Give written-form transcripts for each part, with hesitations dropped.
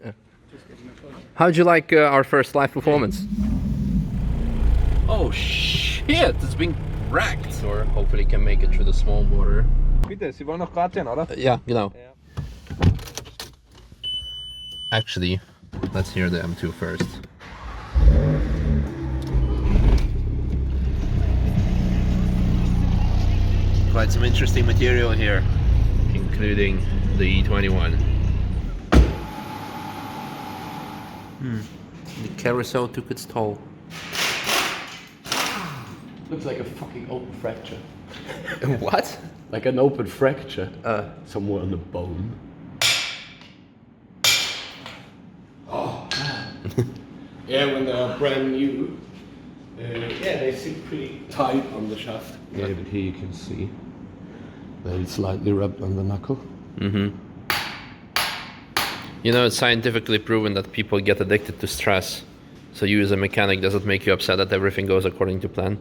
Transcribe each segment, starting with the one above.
Yeah. How'd you like our first live performance? Oh shit, it's been wrecked. Or hopefully can make it through the small border. Bitte, Sie wollen noch Grad sehen, oder? Yeah, genau. Actually, let's hear the M2 first. Quite some interesting material here, including the E21. The carousel took its toll. Looks like a fucking open fracture. What? Like an open fracture. Somewhere on the bone. Oh, man. Yeah, when they're brand new, yeah, they sit pretty tight on the shaft. Yeah, but here you can see that it's slightly rubbed on the knuckle. Mm-hmm. You know, it's scientifically proven that people get addicted to stress. So you as a mechanic, does it make you upset that everything goes according to plan?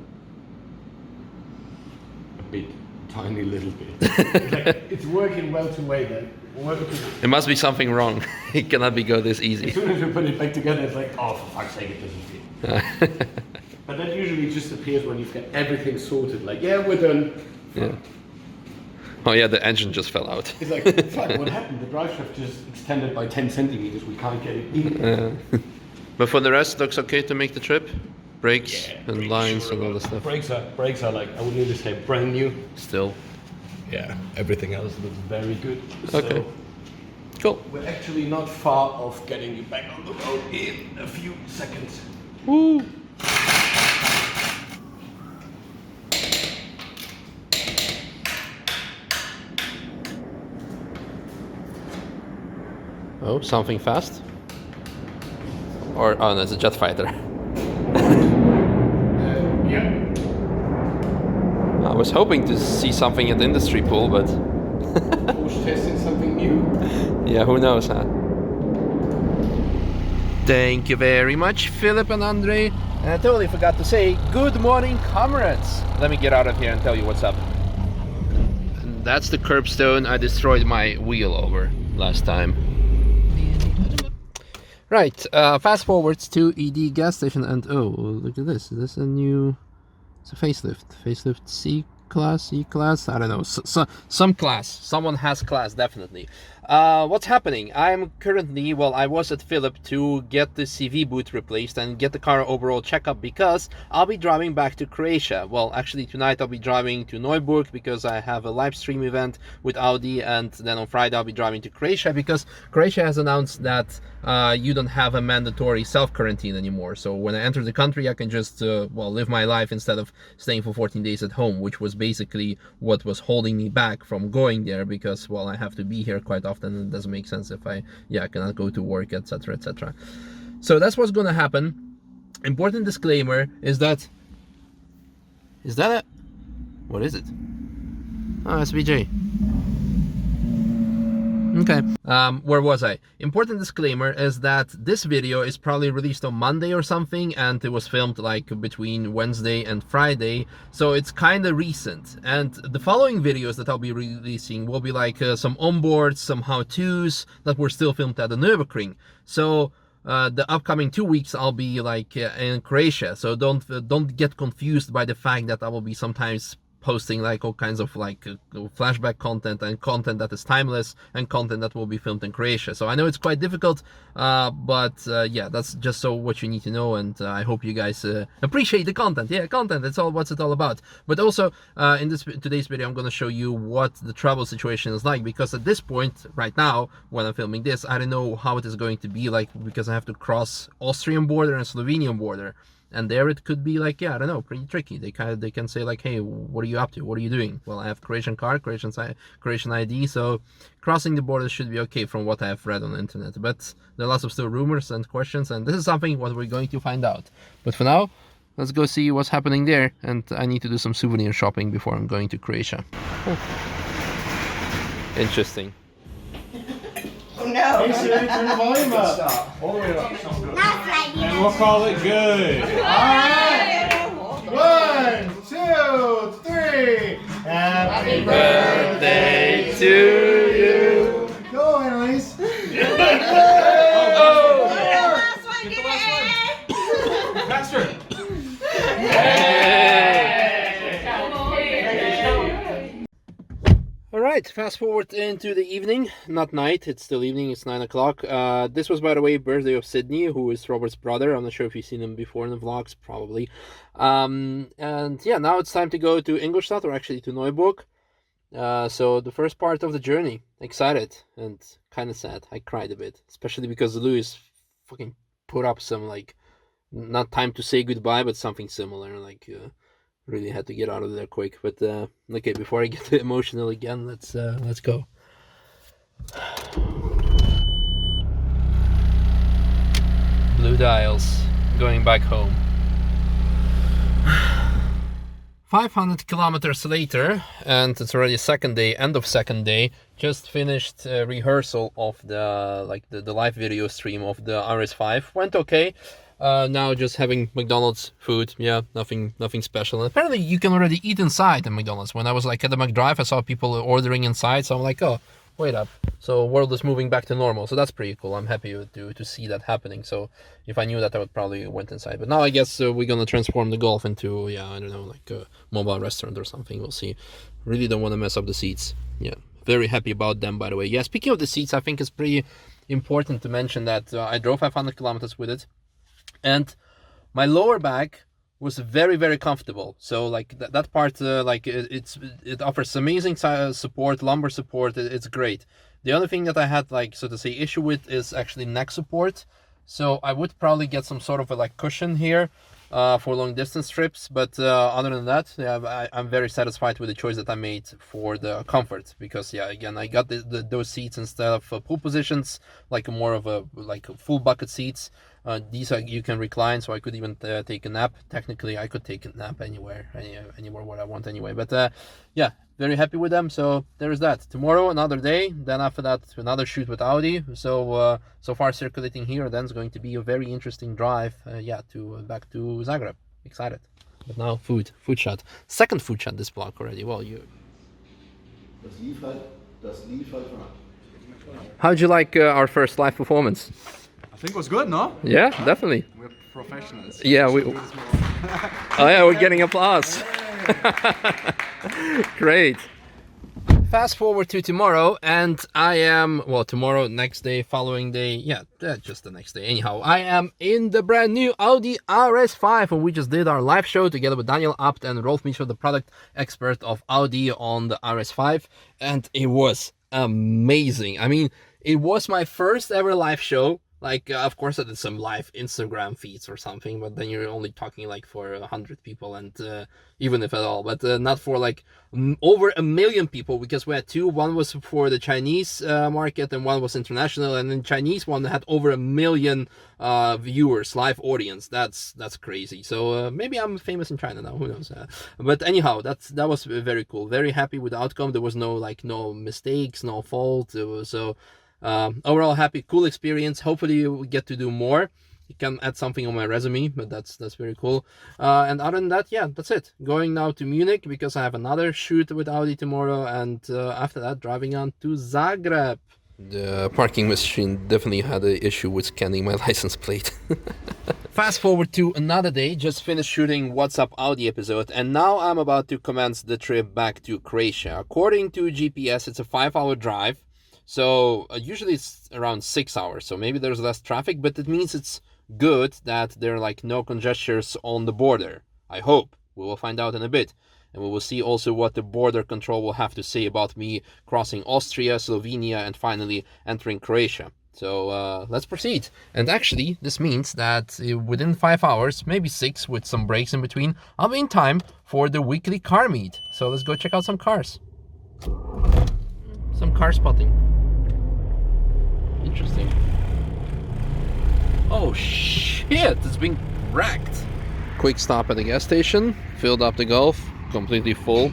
A bit. Tiny little bit. Like, it's working well to way then. It must be something wrong. It cannot be go this easy. As soon as we put it back together, it's like, oh, for fuck's sake, it doesn't fit. But that usually just appears when you've got everything sorted. Like, yeah, we're done. Yeah. Oh yeah, the engine just fell out. It's like, fuck, what happened? The drive shaft just extended by 10 centimeters. We can't get it in. But for the rest, looks okay to make the trip? Brakes and lines and all the stuff? Brakes are like, I would really say brand new. Still. Yeah, everything else looks very good. Okay. So cool. we're actually not far off getting you back on the road in a few seconds. Woo! Oh, something fast? Or, oh no, it's a jet fighter. Yeah. I was hoping to see something at the industry pool, but... Porsche testing something new. Yeah, who knows, huh? Thank you very much, Philip and Andre. And I totally forgot to say, good morning, comrades! Let me get out of here and tell you what's up. And that's the curbstone I destroyed my wheel over last time. Right, fast forwards to ED gas station, and oh, look at this. Is this a new... It's a facelift. Facelift C-Class, E-Class? I don't know. Some class. Someone has class, definitely. What's happening? I'm currently, well, I was at Philip to get the CV boot replaced and get the car overall checkup because I'll be driving back to Croatia. Well, actually tonight I'll be driving to Nürburg because I have a live stream event with Audi, and then on Friday I'll be driving to Croatia because Croatia has announced that you don't have a mandatory self-quarantine anymore. So when I enter the country, I can just, well, live my life instead of staying for 14 days at home, which was basically what was holding me back from going there because, well, I have to be here quite often and it doesn't make sense if I cannot go to work, etc, etc. So that's what's gonna happen. Important disclaimer is that what is it? Oh, SVJ. Okay, where was I? Important disclaimer is that this video is probably released on Monday or something, and it was filmed like between Wednesday and Friday, so it's kind of recent. And the following videos that I'll be releasing will be like some onboards, some how-tos that were still filmed at the Nürburgring. So the upcoming 2 weeks I'll be like in Croatia, so don't get confused by the fact that I will be sometimes posting like all kinds of like flashback content and content that is timeless and content that will be filmed in Croatia. So I know it's quite difficult, but yeah, that's just so what you need to know, and I hope you guys appreciate the content. Yeah, content, that's all what's it all about. But also in today's video I'm going to show you what the travel situation is like, because at this point right now when I'm filming this, I don't know how it is going to be like, because I have to cross Austrian border and Slovenian border. And there it could be like, yeah, I don't know, pretty tricky. They can say like, hey, what are you up to? What are you doing? Well, I have Croatian card, Croatian ID, so crossing the border should be okay from what I have read on the internet. But there are lots of still rumors and questions, and this is something what we're going to find out. But for now, let's go see what's happening there. And I need to do some souvenir shopping before I'm going to Croatia. Interesting. No. Hey Siri, turn the volume up. All the way up. And we'll call it good. Alright. 1, 2, 3. Happy birthday to you. Go, Annalise. right, fast forward into the evening, not night, it's still evening, it's 9 o'clock. This was, by the way, birthday of Sydney, who is Robert's brother. I'm not sure if you've seen him before in the vlogs, probably. And yeah, now it's time to go to Ingolstadt, or actually to Nürburg. So the first part of the journey, excited and kind of sad. I cried a bit, especially because Louis fucking put up some, like, not time to say goodbye, but something similar, like, really had to get out of there quick. But okay, before I get emotional again, let's go. Blue dials, going back home. 500 kilometers later, and it's already second day, end of second day. Just finished rehearsal of the live video stream of the RS5. Went okay. Now just having McDonald's food. Yeah, nothing special. And apparently you can already eat inside the McDonald's. When I was like at the McDrive, I saw people ordering inside, so I'm like, oh, wait up. So world is moving back to normal, so that's pretty cool. I'm happy to see that happening. So if I knew that, I would probably went inside. But now I guess we're gonna transform the Golf into, yeah, I don't know, like a mobile restaurant or something. We'll see. Really don't want to mess up the seats. Yeah, very happy about them, by the way. Yeah, speaking of the seats, I think it's pretty important to mention that I drove 500 kilometers with it. And my lower back was very, very comfortable. So like that part, like it offers amazing support, lumbar support. It's great. The only thing that I had, like, so to say, issue with is actually neck support. So I would probably get some sort of a like cushion here for long distance trips. But other than that, yeah, I'm very satisfied with the choice that I made for the comfort, because yeah, again, I got those seats instead of pool positions, like more of a like full bucket seats. These are, you can recline, so I could even take a nap. Technically, I could take a nap anywhere where I want anyway. But yeah, very happy with them. So there's that. Tomorrow, another day. Then after that, another shoot with Audi. So so far circulating here, then it's going to be a very interesting drive. Yeah, back to Zagreb. Excited. But now food shot. Second food shot this block already. Well, you. How'd you like our first live performance? I think it was good, no? Yeah, definitely. We're professionals. Yeah, oh yeah, we're getting applause. Great. Fast forward to tomorrow, and I am, well, tomorrow, next day, following day, yeah, just the next day. Anyhow, I am in the brand new Audi RS5, and we just did our live show together with Daniel Abt and Rolf Misha, the product expert of Audi on the RS5, and it was amazing. I mean, it was my first ever live show. Like, of course I did some live Instagram feeds or something, but then you're only talking like for 100 people, and even if at all, but not for like over 1 million people, because we had two. One was for the Chinese market and one was international, and then Chinese one had over 1 million viewers, live audience. That's crazy. So maybe I'm famous in China now, who knows. But anyhow, that was very cool. Very happy with the outcome. There was no mistakes, no fault. So overall happy, cool experience. Hopefully we get to do more. It can add something on my resume, but that's very cool. And other than that, yeah, that's it. Going now to Munich because I have another shoot with Audi tomorrow, and after that driving on to Zagreb. The parking machine definitely had an issue with scanning my license plate. Fast forward to another day, just finished shooting What's Up Audi episode, and now I'm about to commence the trip back to Croatia. According to GPS, it's a 5-hour drive. So usually it's around 6 hours, so maybe there's less traffic, but it means it's good that there are like no congestions on the border. I hope. We will find out in a bit. And we will see also what the border control will have to say about me crossing Austria, Slovenia, and finally entering Croatia. So let's proceed. And actually, this means that within 5 hours, maybe 6 with some breaks in between, I'll be in time for the weekly car meet. So let's go check out some cars. Some car spotting. Interesting. Oh shit, it's being wrecked. Quick stop at the gas station, filled up the Golf, completely full.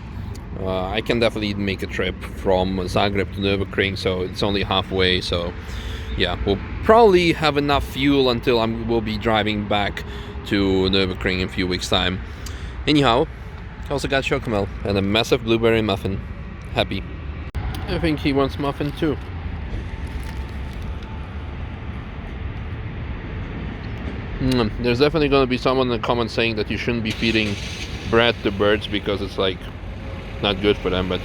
I can definitely make a trip from Zagreb to Nürburgring, so it's only halfway, so yeah, we'll probably have enough fuel until we'll be driving back to Nürburgring in a few weeks' time. Anyhow, also got Chocomel and a massive blueberry muffin. Happy. I think he wants muffin too. There's definitely going to be someone in the comments saying that you shouldn't be feeding bread to birds because it's like not good for them, but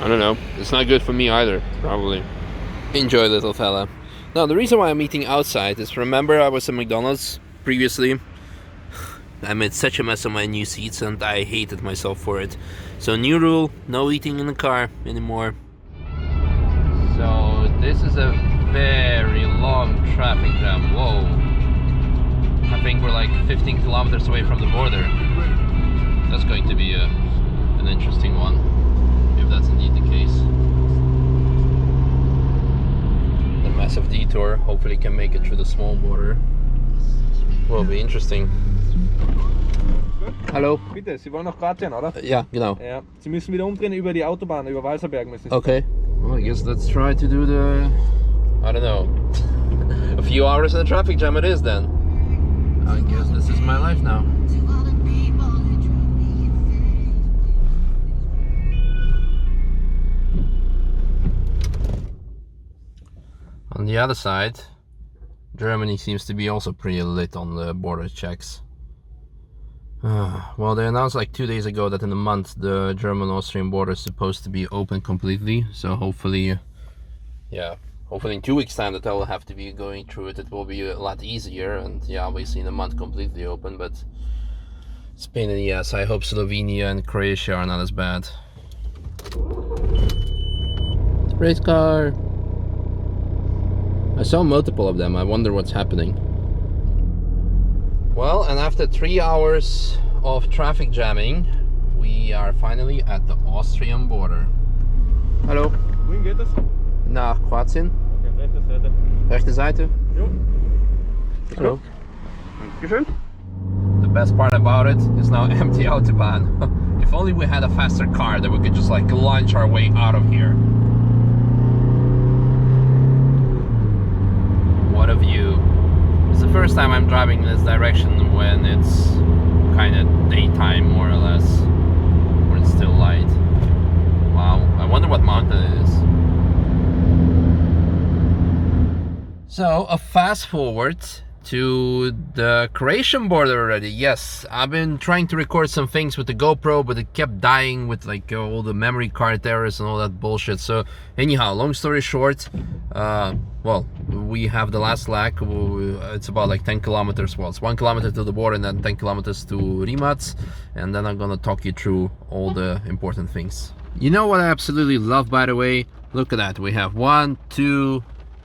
I don't know. It's not good for me either, probably. Enjoy, little fella. Now, the reason why I'm eating outside is, remember I was at McDonald's previously? I made such a mess of my new seats and I hated myself for it. So, new rule, no eating in the car anymore. So, this is a very long traffic jam. Whoa. I think we're like 15 kilometers away from the border. That's going to be an interesting one, if that's indeed the case. The massive detour hopefully can make it through the small border. Will be interesting. Hallo. Bitte, Sie wollen nach Kroatien, oder? Ja, genau. Ja. Sie müssen wieder umdrehen über die Autobahn, über Walserberg müssen Sie. Okay. Well, I guess let's try to do the... I don't know. A few hours in the traffic jam it is then. I guess this is my life now. On the other side, Germany seems to be also pretty lit on the border checks. Well, they announced like 2 days ago that in a month the German-Austrian border is supposed to be open completely. So hopefully, yeah, hopefully in 2 weeks' time that I will have to be going through it. It will be a lot easier, and yeah, obviously in a month completely open, but it's a pain in the ass. I hope Slovenia and Croatia are not as bad. Race car! I saw multiple of them. I wonder what's happening. Well, and after 3 hours of traffic jamming, we are finally at the Austrian border. Hallo. Wohin geht es? Nach Kroatien. Ja, rechte Seite. Rechte Seite. Jo. Hallo. Dankeschön. The best part about it is now empty autobahn. If only we had a faster car that we could just like launch our way out of here. What a view. It's the first time I'm driving in this direction when it's kind of daytime, more or less, when it's still light. Wow, I wonder what mountain it is. So, a fast forward to the Croatian border already. Yes, I've been trying to record some things with the GoPro, but it kept dying with like all the memory card errors and all that bullshit. So anyhow, long story short, well, we have the last leg. It's about like 10 kilometers. Well, it's 1 kilometer to the border and then 10 kilometers to Rimac, and then I'm gonna talk you through all the important things. You know what I absolutely love, by the way? Look at that. We have 1, 2,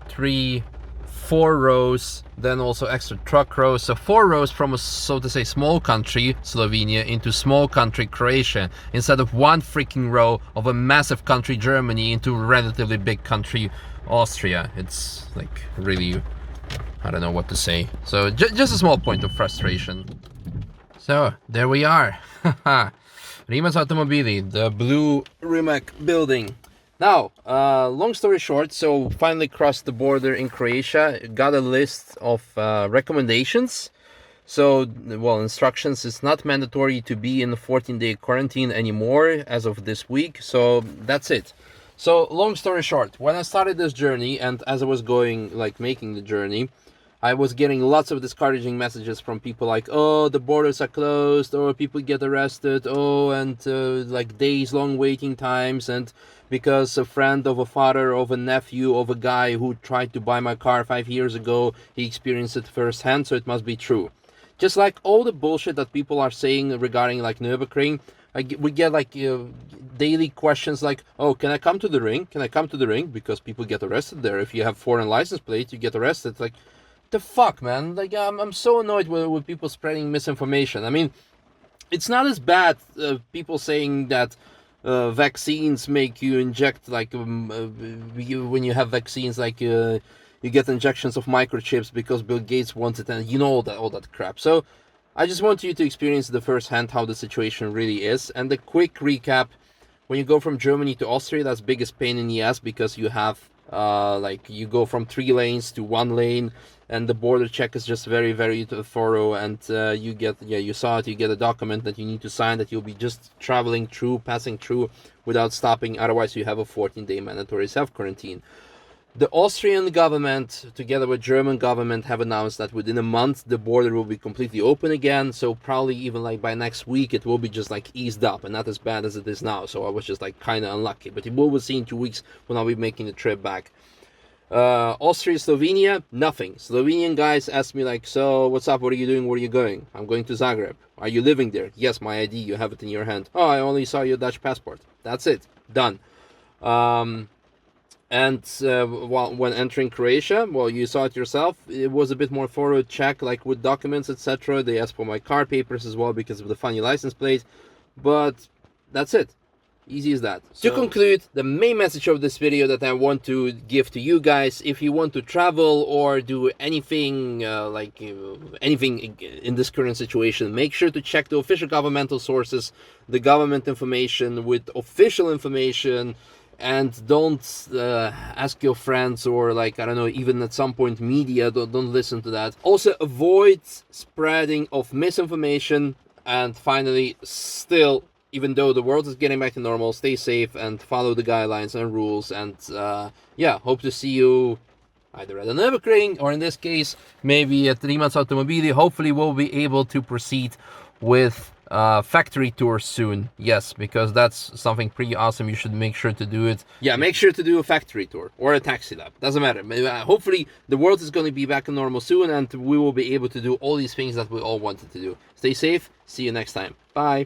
3, 4 rows, then also extra truck rows. So 4 rows from a, so to say, small country, Slovenia, into small country, Croatia, instead of 1 freaking row of a massive country, Germany, into a relatively big country, Austria. It's like really, I don't know what to say. So just a small point of frustration. So there we are. Rimac Automobili, the blue Rimac building. Now, long story short, so finally crossed the border in Croatia, got a list of recommendations. So, well, instructions, it's not mandatory to be in the 14-day quarantine anymore as of this week, so that's it. So, long story short, when I started this journey, and as I was going, like, making the journey, I was getting lots of discouraging messages from people like, oh, the borders are closed, or people get arrested, oh, and like days-long waiting times, and because a friend of a father, of a nephew, of a guy who tried to buy my car 5 years ago, he experienced it firsthand, so it must be true. Just like all the bullshit that people are saying regarding like Nürburgring, we get like daily questions like, oh, can I come to the ring? Can I come to the ring? Because people get arrested there. If you have foreign license plate, you get arrested. Like, the fuck, man? Like, I'm so annoyed with people spreading misinformation. I mean, it's not as bad people saying that vaccines make you inject, like, when you have vaccines, like, you get injections of microchips because Bill Gates wanted, and you know all that crap. So I just want you to experience the first hand how the situation really is. And the quick recap: when you go from Germany to Austria, that's biggest pain in the ass, because you have like, you go from 3 lanes to 1 lane, and the border check is just very, very thorough, and you get, yeah, you saw it, you get a document that you need to sign that you'll be just traveling through, passing through without stopping, otherwise you have a 14-day mandatory self-quarantine. The Austrian government, together with German government, have announced that within a month the border will be completely open again. So probably even like by next week it will be just like eased up and not as bad as it is now. So I was just like kind of unlucky. But we will see in 2 weeks when I'll be making the trip back. Austria, Slovenia, nothing. Slovenian guys asked me like, so what's up? What are you doing? Where are you going? I'm going to Zagreb. Are you living there? Yes, my ID. You have it in your hand. Oh, I only saw your Dutch passport. That's it. Done. When entering Croatia, well, you saw it yourself. It was a bit more thorough check, like with documents, etc. They asked for my car papers as well because of the funny license plate. But that's it. Easy as that. To conclude, the main message of this video that I want to give to you guys, if you want to travel or do anything anything in this current situation, make sure to check the official governmental sources, the government information with official information, and don't ask your friends or like, I don't know, even at some point media, don't listen to that. Also avoid spreading of misinformation, and finally, still, even though the world is getting back to normal, stay safe and follow the guidelines and rules. And yeah, hope to see you either at the Nürburgring or in this case, maybe at Riemann's Automobili. Hopefully we'll be able to proceed with factory tours soon. Yes, because that's something pretty awesome. You should make sure to do it. Yeah, make sure to do a factory tour or a taxi lab. Doesn't matter. Hopefully the world is going to be back to normal soon and we will be able to do all these things that we all wanted to do. Stay safe. See you next time. Bye.